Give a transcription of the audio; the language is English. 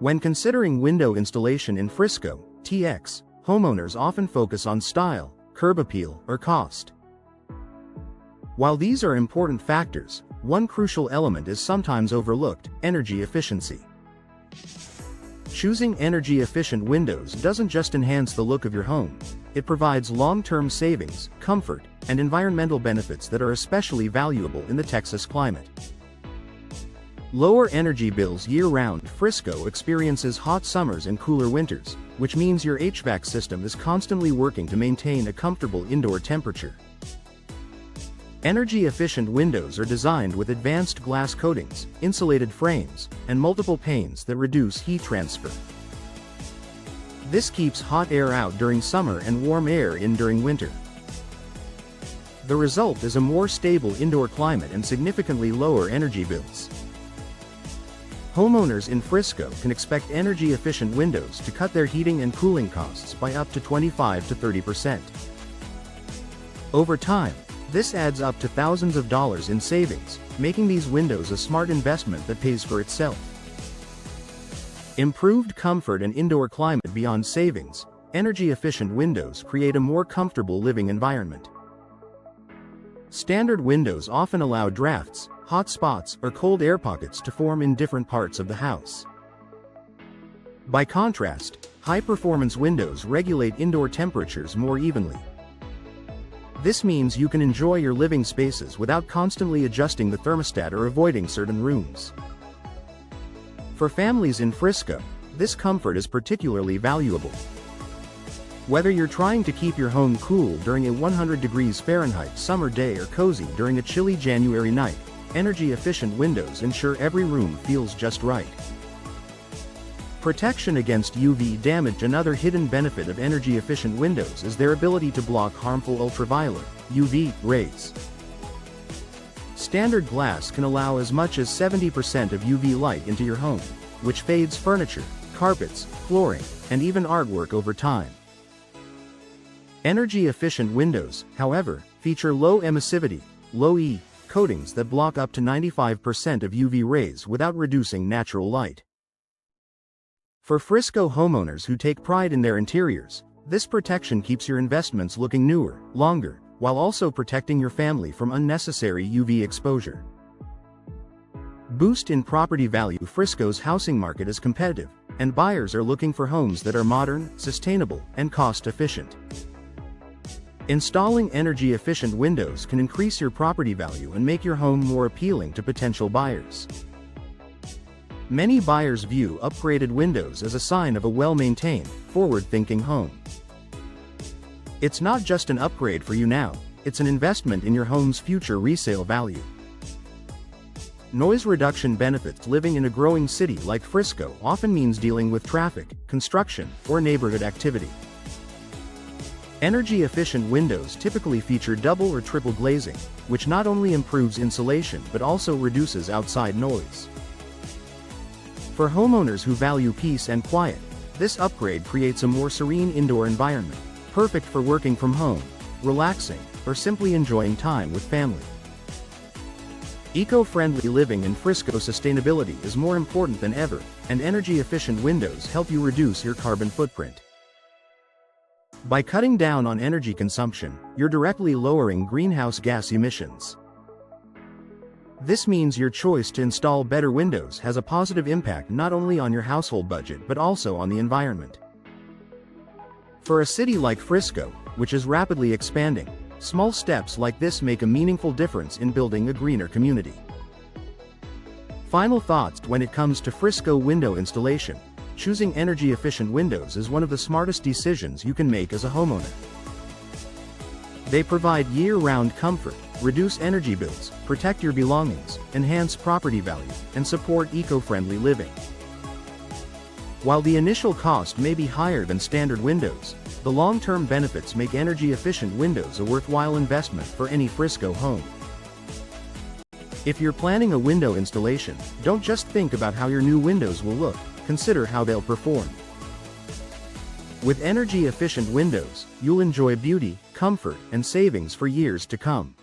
When considering window installation in Frisco, TX, homeowners often focus on style, curb appeal, or cost. While these are important factors, one crucial element is sometimes overlooked: energy efficiency. Choosing energy-efficient windows doesn't just enhance the look of your home, it provides long-term savings, comfort, and environmental benefits that are especially valuable in the Texas climate. Lower energy bills year-round. Frisco experiences hot summers and cooler winters, which means your HVAC system is constantly working to maintain a comfortable indoor temperature. Energy-efficient windows are designed with advanced glass coatings, insulated frames, and multiple panes that reduce heat transfer. This keeps hot air out during summer and warm air in during winter. The result is a more stable indoor climate and significantly lower energy bills. Homeowners in Frisco can expect energy-efficient windows to cut their heating and cooling costs by up to 25 to 30%. Over time, this adds up to thousands of dollars in savings, making these windows a smart investment that pays for itself. Improved comfort and indoor climate. Beyond savings, energy-efficient windows create a more comfortable living environment. Standard windows often allow drafts, hot spots, or cold air pockets to form in different parts of the house. By contrast, high-performance windows regulate indoor temperatures more evenly. This means you can enjoy your living spaces without constantly adjusting the thermostat or avoiding certain rooms. For families in Frisco, this comfort is particularly valuable. Whether you're trying to keep your home cool during a 100 degrees Fahrenheit summer day or cozy during a chilly January night, energy-efficient windows ensure every room feels just right. Protection against UV damage. Another hidden benefit of energy-efficient windows is their ability to block harmful ultraviolet (UV) rays. Standard glass can allow as much as 70% of UV light into your home, which fades furniture, carpets, flooring, and even artwork over time. Energy-efficient windows, however, feature low emissivity, low E, coatings that block up to 95% of UV rays without reducing natural light. For Frisco homeowners who take pride in their interiors, this protection keeps your investments looking newer, longer, while also protecting your family from unnecessary UV exposure. Boost in property value. Frisco's housing market is competitive, and buyers are looking for homes that are modern, sustainable, and cost-efficient. Installing energy-efficient windows can increase your property value and make your home more appealing to potential buyers. Many buyers view upgraded windows as a sign of a well-maintained, forward-thinking home. It's not just an upgrade for you now, it's an investment in your home's future resale value. Noise reduction benefits. Living in a growing city like Frisco often means dealing with traffic, construction, or neighborhood activity. Energy-efficient windows typically feature double or triple glazing, which not only improves insulation but also reduces outside noise. For homeowners who value peace and quiet, this upgrade creates a more serene indoor environment, perfect for working from home, relaxing, or simply enjoying time with family. Eco-friendly living in Frisco. Sustainability is more important than ever, and energy-efficient windows help you reduce your carbon footprint. By cutting down on energy consumption, you're directly lowering greenhouse gas emissions. This means your choice to install better windows has a positive impact not only on your household budget but also on the environment. For a city like Frisco, which is rapidly expanding, small steps like this make a meaningful difference in building a greener community. Final thoughts. When it comes to Frisco window installation, choosing energy-efficient windows is one of the smartest decisions you can make as a homeowner. They provide year-round comfort, reduce energy bills, protect your belongings, enhance property value, and support eco-friendly living. While the initial cost may be higher than standard windows, the long-term benefits make energy-efficient windows a worthwhile investment for any Frisco home. If you're planning a window installation, don't just think about how your new windows will look, consider how they'll perform. With energy-efficient windows, you'll enjoy beauty, comfort, and savings for years to come.